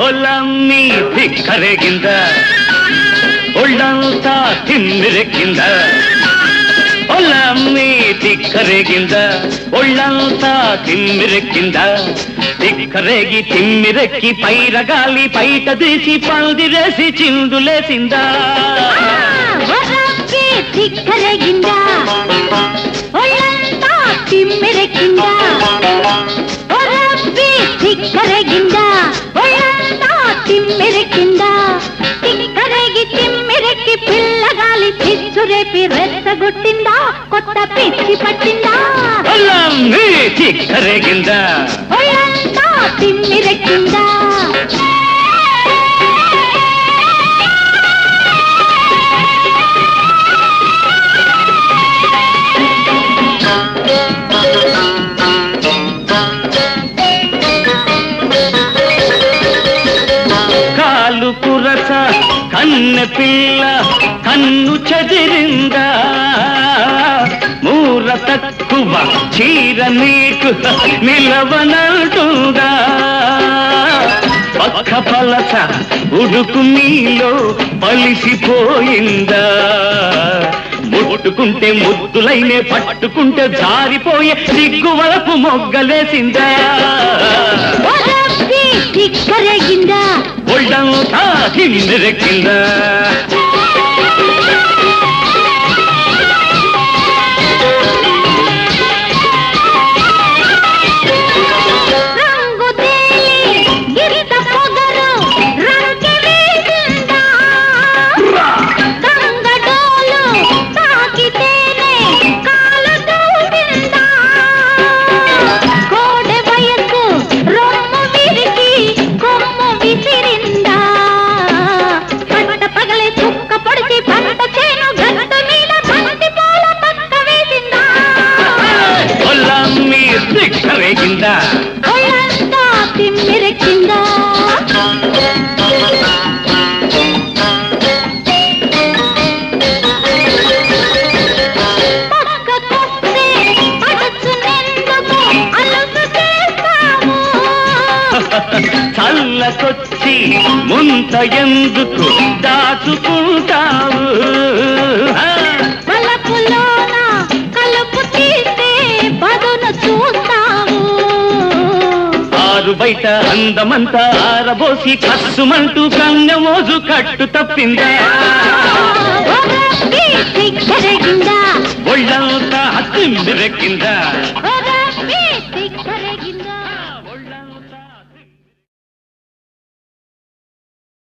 ಒಲಮ್ಮಿ ಧಿಕ್ಕರೆಗಿಂದ ಒಳ್ಳಂತ ತಿಮ್ಮಿರಕ್ಕಿಂದ ಒಲಮ್ಮಿ ಧಿಕ್ಕರೆಗಿಂದ ಒಳ್ಳಂತ ತಿಮ್ಮಿರಕ್ಕಿಂದ ధిక్కరేగి తిమ్మిరెక్కి పైరగాలి బయట తీసి పందిరేసి చిందులేసిందా ధిక్కరేగిందా ఒళ్ళంతా తిమ్మిరెక్కిందా ధిక్కరేగిందా ఒళ్ళంతా తిమ్మిరెక్కిందా ధిక్కరేగి తిమ్మిరెక్కి పిల్లగాలి పిచ్చురేపి రెచ్చగొట్టిందా కొత్త పిచ్చి పట్టిందా ధిక్కరేగిందా ఒళ్ళంతా తిమ్మిరెక్కిందా కాలు కురస కన్నె పిల్ల కన్ను చెదిరిందా మూర తక్కువ చీర నీకు నిలవనంటుందా పక్క పలస ఉడుకు నీలో పలిసిపోయిందా ముట్టుకుంటే ముద్దులైనే పట్టుకుంటే జారిపోయే సిగ్గువలపు మొగ్గలేసిందా ధిక్కరేగిందా ఒళ్ళంతా తిమ్మిరెక్కిందా ధిక్కరేగిందా ఒళ్ళంతా తిమ్మిరెక్కిందా పక్కకొస్తే పడుచునెందుకు అలుసు చేస్తావు చల్లకొచ్చి ముంత ఎందుకు దాచుకుంటావు వలపులోన కలుపు తీస్తే పదును చూస్తావు ఆరు బయట అందమంతా ఆరబోసి కస్సుమంటూ కన్నెమోజు కట్టు తప్పిందా ధిక్కరేగిందా ఒళ్ళంతా తిమ్మిరెక్కిందా